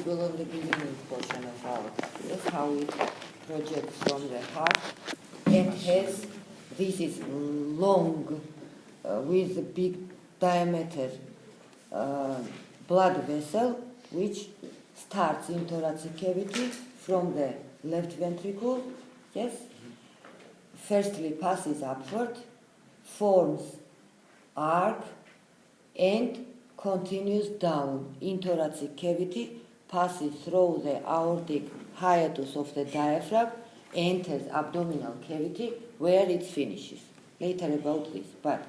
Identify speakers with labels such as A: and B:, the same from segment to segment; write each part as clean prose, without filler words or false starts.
A: visible on the beginning portion of aorta. Yes, how it projects from the heart and has, this is long with a big diameter blood vessel which starts in thoracic cavity from the left ventricle, yes, firstly passes upward, forms arc and continues down in thoracic cavity, passes through the aortic hiatus of the diaphragm, enters abdominal cavity where it finishes. Later about this, but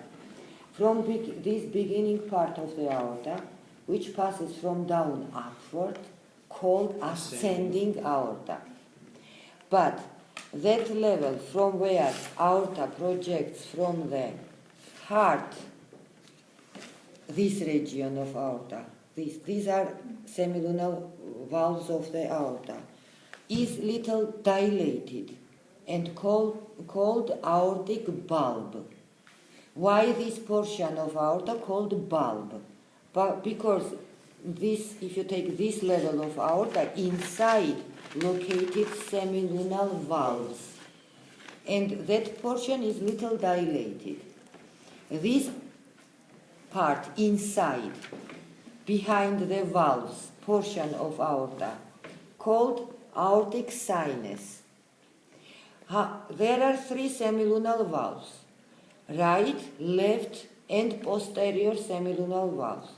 A: from this beginning part of the aorta, which passes from down upward, called ascending aorta. But that level from where aorta projects from the heart, this region of aorta, these are semilunar valves of the aorta, is little dilated and called aortic bulb. Why this portion of aorta called bulb? But because this, if you take this level of aorta, inside located semilunar valves, and that portion is little dilated. This part inside, behind the valves, portion of aorta, called aortic sinus. There are three semilunar valves: right, left, and posterior semilunar valves.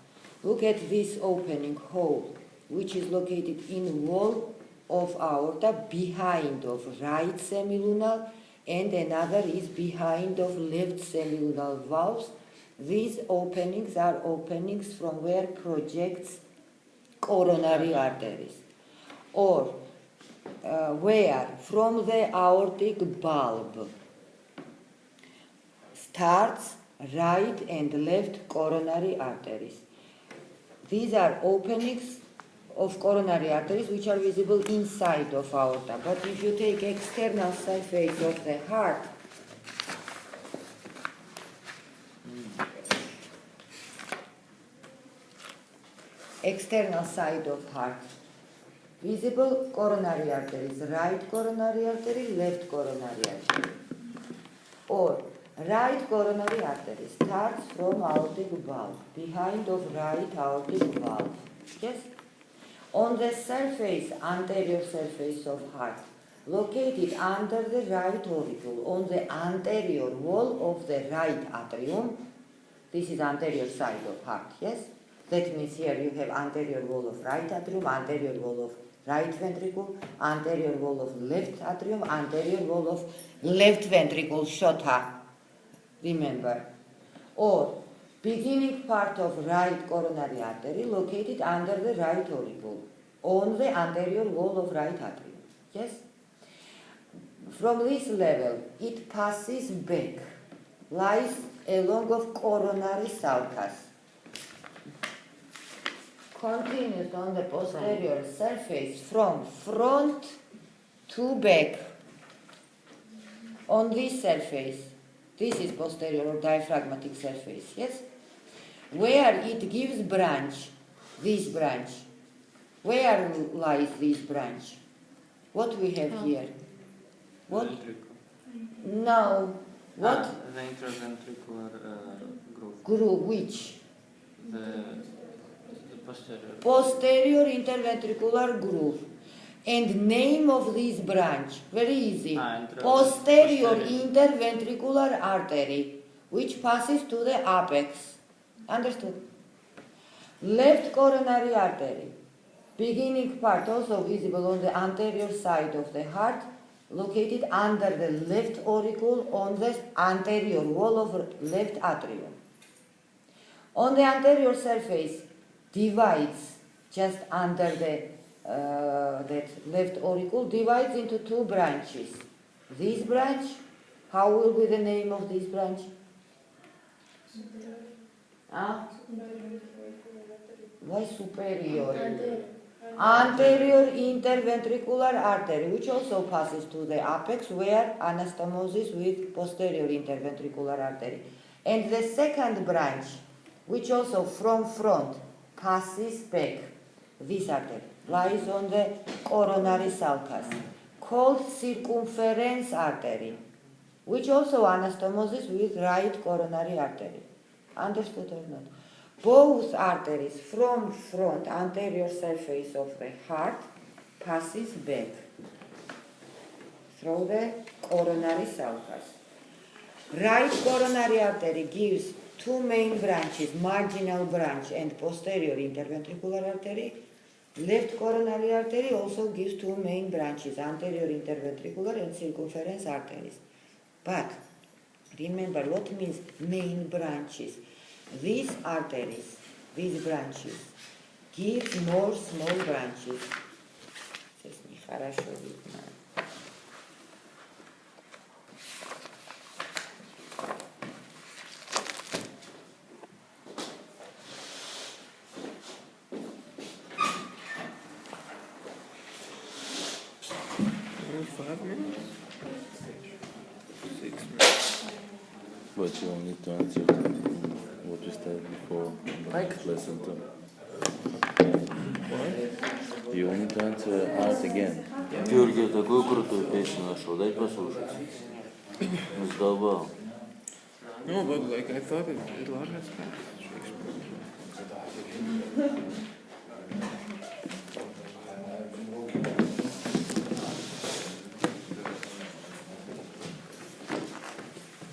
A: Look at this opening hole, which is located in wall of aorta behind of right semilunar, and another is behind of left semilunar valves. These openings are openings from where projects coronary arteries, or where from the aortic bulb starts right and left coronary arteries. These are openings of coronary arteries which are visible inside of aorta. But if you take external surface of the heart, external side of heart, visible coronary arteries, right coronary artery, left coronary artery, or right coronary artery starts from aortic valve, behind of right aortic valve, yes? On the surface, anterior surface of heart, located under the right auricle, on the anterior wall of the right atrium, this is anterior side of heart, yes? That means here you have anterior wall of right atrium, anterior wall of right ventricle, anterior wall of left atrium, anterior wall of left ventricle, shota, remember. Or beginning part of right coronary artery located under the right auricle, on the anterior wall of right atrium, yes? From this level, it passes back, lies along of coronary sulcus, continues on the posterior surface from front to back. On this surface, this is posterior or diaphragmatic surface, yes? Where it gives branch, this branch. Where lies this branch? What we have here? What? No. What?
B: The interventricular groove.
A: Groove, which?
B: The posterior.
A: Posterior interventricular groove. And name of this branch, very easy. Posterior interventricular artery, which passes to the apex. Understood? Left coronary artery, beginning part also visible on the anterior side of the heart, located under the left auricle on the anterior wall of left atrium. On the anterior surface, divides just under the that left auricle, divides into two branches. This branch, how will be the name of this branch? Why superior? Anterior interventricular artery, which also passes to the apex, where anastomosis with posterior interventricular artery. And the second branch, which also from front passes back, this artery, lies on the coronary sulcus, called circumference artery, which also anastomoses with right coronary artery. Understood or not? Both arteries from front anterior surface of the heart passes back through the coronary sulcus. Right coronary artery gives two main branches, marginal branch and posterior interventricular artery. Left coronary artery also gives two main branches, anterior interventricular and circumference arteries. But remember what means main branches. These arteries, these branches, give more small branches. Сейчас нехорошо видно.
C: But you need to answer what we started before in the next lesson too. You need to answer art again.
D: Георгий такую крутую песню нашел, дай послушать. Задолбал.
E: No, but like I thought it all has Shakespeare.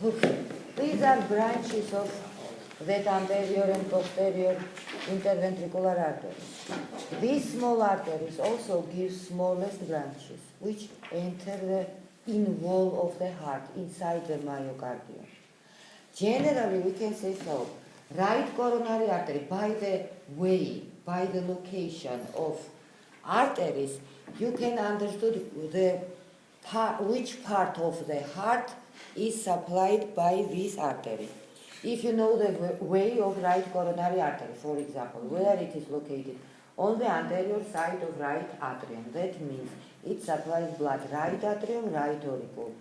A: Look, these are branches of that anterior and posterior interventricular arteries. These small arteries also give smallest branches, which enter the in wall of the heart, inside the myocardium. Generally, we can say so. Right coronary artery, by the way, by the location of arteries, you can understand which part of the heart is supplied by this artery. If you know the way of right coronary artery, for example, where it is located, on the anterior side of right atrium, that means it supplies blood right atrium, right auricle.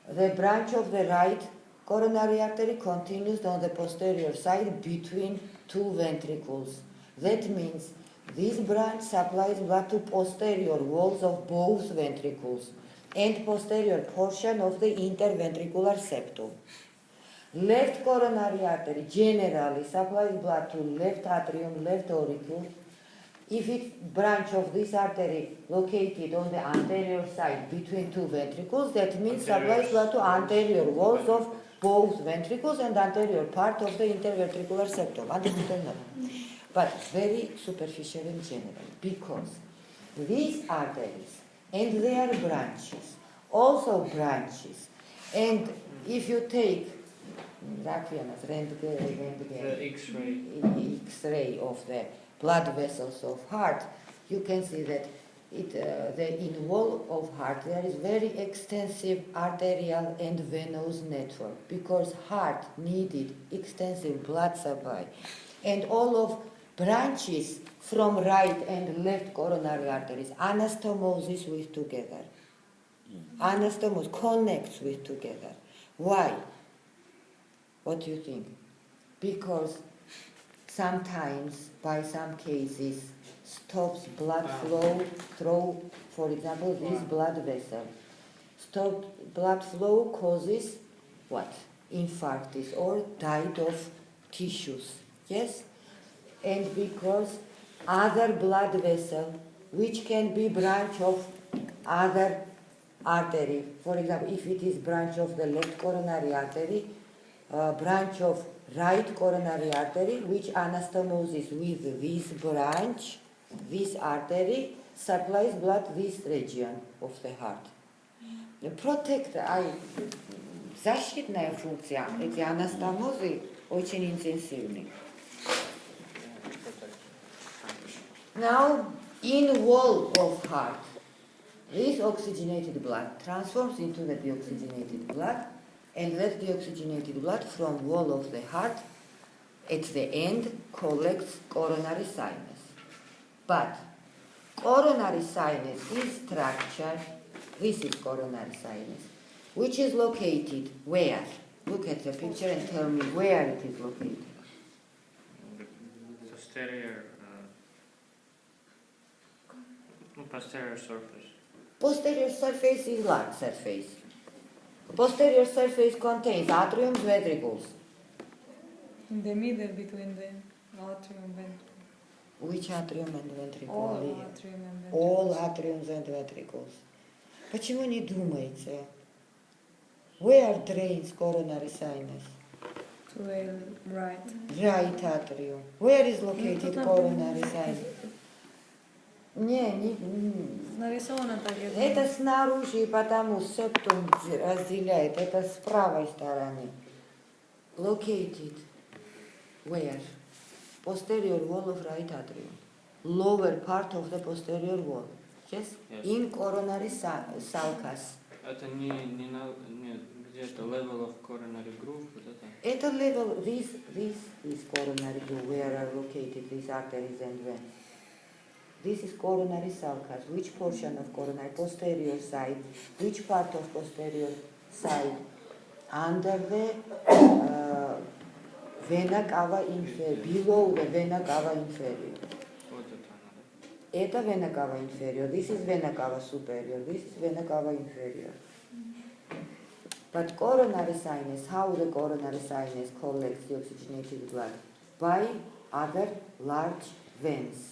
A: The branch of the right coronary artery continues on the posterior side between two ventricles. That means this branch supplies blood to posterior walls of both ventricles and posterior portion of the interventricular septum. Left coronary artery generally supplies blood to left atrium, left auricle. If it's branch of this artery located on the anterior side between two ventricles, that means supplies blood to anterior walls of both ventricles and anterior part of the interventricular septum. Understood or not? But very superficial in general, because these arteries and their branches, also branches, and if you take
B: The X-ray.
A: X-ray of the blood vessels of heart, you can see that the in wall of heart there is very extensive arterial and venous network, because heart needed extensive blood supply, and all of branches from right and left coronary arteries anastomoses with together. Anastomose connects with together. Why? What do you think? Because sometimes, by some cases, stops blood flow through, for example, this blood vessel. Stopped blood flow causes what? Infarctus or died of tissues. Yes? And because other blood vessel, which can be branch of other artery, for example, if it is branch of the left coronary artery, branch of right coronary artery, which anastomoses with this branch, this artery, supplies blood this region of the heart. Protect, защитная функция, эти анастомозы очень интенсивны. Now, in wall of heart, this oxygenated blood transforms into the deoxygenated blood, and that deoxygenated blood from wall of the heart at the end collects coronary sinus. But coronary sinus is structured, this is coronary sinus, which is located where? Look at the picture and tell me where it is located.
B: Posterior posterior surface.
A: Posterior surface is large surface. Posterior surface contains atrium ventricles.
F: In the middle between the atrium and ventricle.
A: Which atrium and ventricle?
F: All
A: Лия?
F: atrium and ventricle.
A: All atriums and ventricles. Почему не думаете? Where drains coronary sinus?
F: To the right.
A: Right atrium. Where is located coronary sinus? Не.
F: Нарисовано так.
A: Это снаружи, и потому септум разделяет. Это с правой стороны. Located. Where? Posterior wall of right atrium. Lower part of the posterior wall. Yes?
B: Yes.
A: In coronary sulcus.
B: Это не где-то level of coronary groove, вот это.
A: At a level, this is coronary groove, where are located these arteries and veins. This is coronary sulcus. Which portion of coronary? Posterior side. Which part of posterior side? Under the vena cava inferior, below the vena cava inferior.
B: Вот это оно, да?
A: Это vena cava inferior. This is vena cava superior. This is vena cava inferior. But coronary sinus, how the coronary sinus collects the oxygenated blood? By other large veins.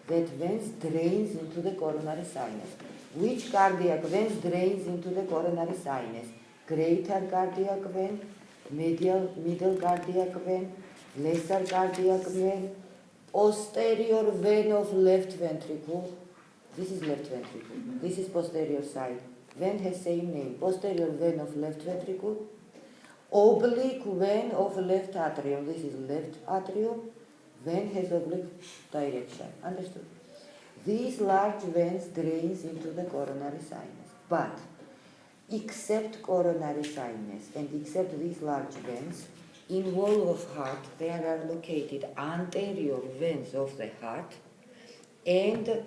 A: That veins drains into the coronary sinus. Which cardiac veins drains into the coronary sinus? Greater cardiac vein, middle cardiac vein, lesser cardiac vein, posterior vein of left ventricle. This is left ventricle. This is posterior side. Vein has same name. Posterior vein of left ventricle. Oblique vein of left atrium. This is left atrium. Vein has oblique direction. Understood? These large veins drains into the coronary sinus. But except coronary sinus and except these large veins, in wall of heart there are located anterior veins of the heart and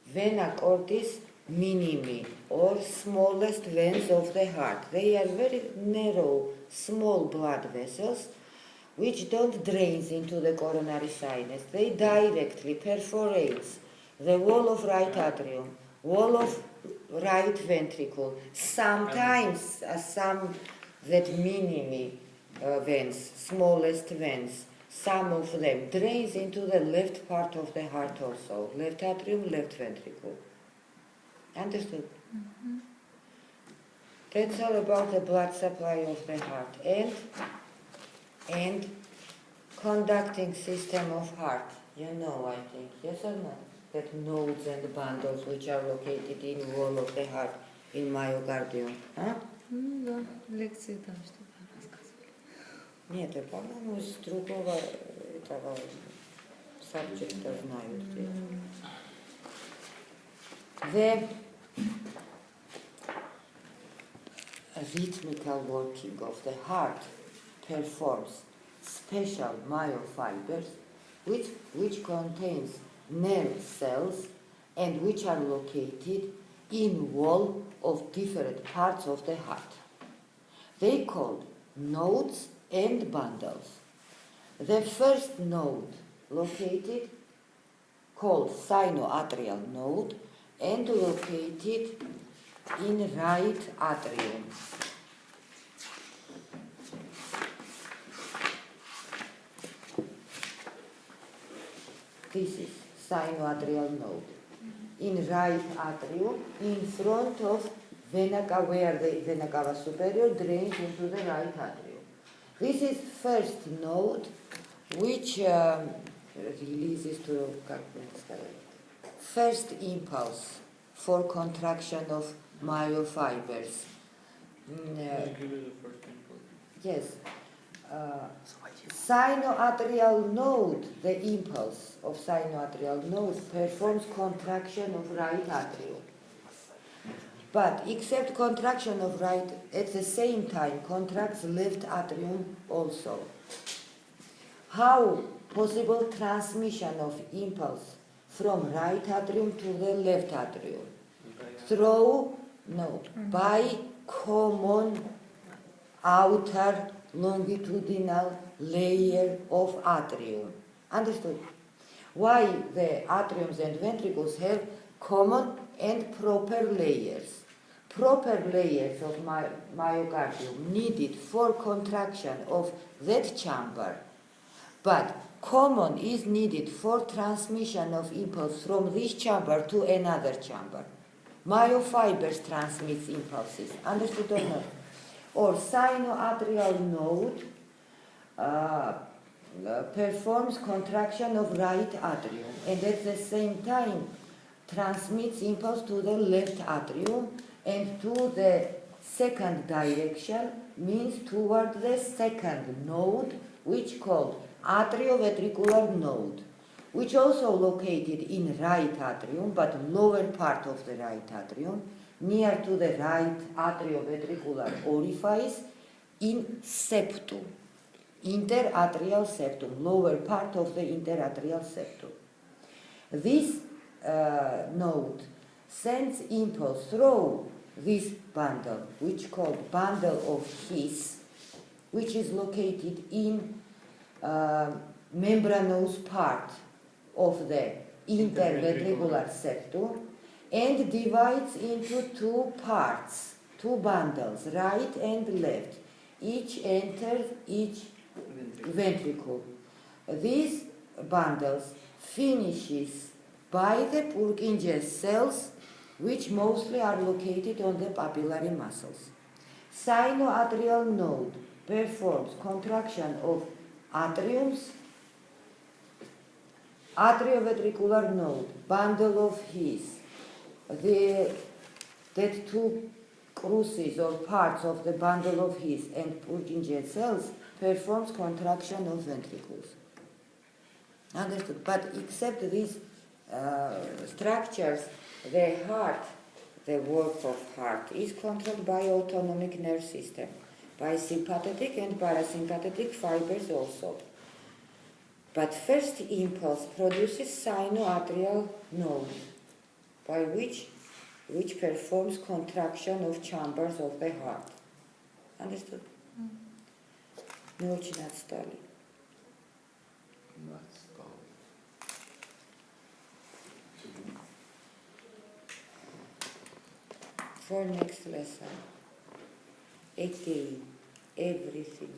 A: vena cordis minimi, or smallest veins of the heart. They are very narrow, small blood vessels which don't drain into the coronary sinus. They directly perforate the wall of right atrium, wall of right ventricle, sometimes some that minimi veins, smallest veins, some of them drains into the left part of the heart also, left atrium, left ventricle. Understood? Mm-hmm. That's all about the blood supply of the heart and conducting system of heart. You know, I think, yes or no? That nodes and bundles which are located in wall of the heart, in myocardium. Huh?
F: Ну да, лекции там что-то рассказывали.
A: Нет, я, по-моему, из другого этого сабжекта знают. The rhythmical working of the heart performs special myofibers which contains nerve cells and which are located in wall of different parts of the heart. They called nodes and bundles. The first node located called sinoatrial node and located in right atrium. This is sinoatrial node. In right atrium, in front of vena cava, where the vena cava superior drains into the right atrium. This is first node which releases to first impulse for contraction of myofibers.
B: Give it the first impulse.
A: Yes. Sinoatrial node, the impulse of sinoatrial node performs contraction of right atrium. But except contraction of right, at the same time contracts left atrium also. How possible transmission of impulse from right atrium to the left atrium? By common outer longitudinal layer of atrium. Understood? Why the atriums and ventricles have common and proper layers. Proper layers of myocardium needed for contraction of that chamber, but common is needed for transmission of impulse from this chamber to another chamber. Myofibers transmits impulses, understood or not? Or sinoatrial node performs contraction of right atrium and at the same time transmits impulse to the left atrium and to the second direction, means toward the second node, which called atrioventricular node, which also located in right atrium, but lower part of the right atrium, near to the right atrioventricular orifice in septum, interatrial septum, lower part of the interatrial septum. This node sends impulse through this bundle, which called bundle of His, which is located in membranous part of the interventricular septum, and divides into two parts, two bundles, right and left. Each enters each ventricle. These bundles finishes by the Purkinje cells, which mostly are located on the papillary muscles. Sinoatrial node performs contraction of atriums, atrioventricular node, bundle of His, that two cruces or parts of the bundle of His and Purkinje cells performs contraction of ventricles. Understood? But except these structures, the heart, the work of heart, is controlled by autonomic nerve system, by sympathetic and parasympathetic fibers also. But first impulse produces sinoatrial node, by which performs contraction of chambers of the heart. Understood? Не очень отстали. For next lesson, again, everything.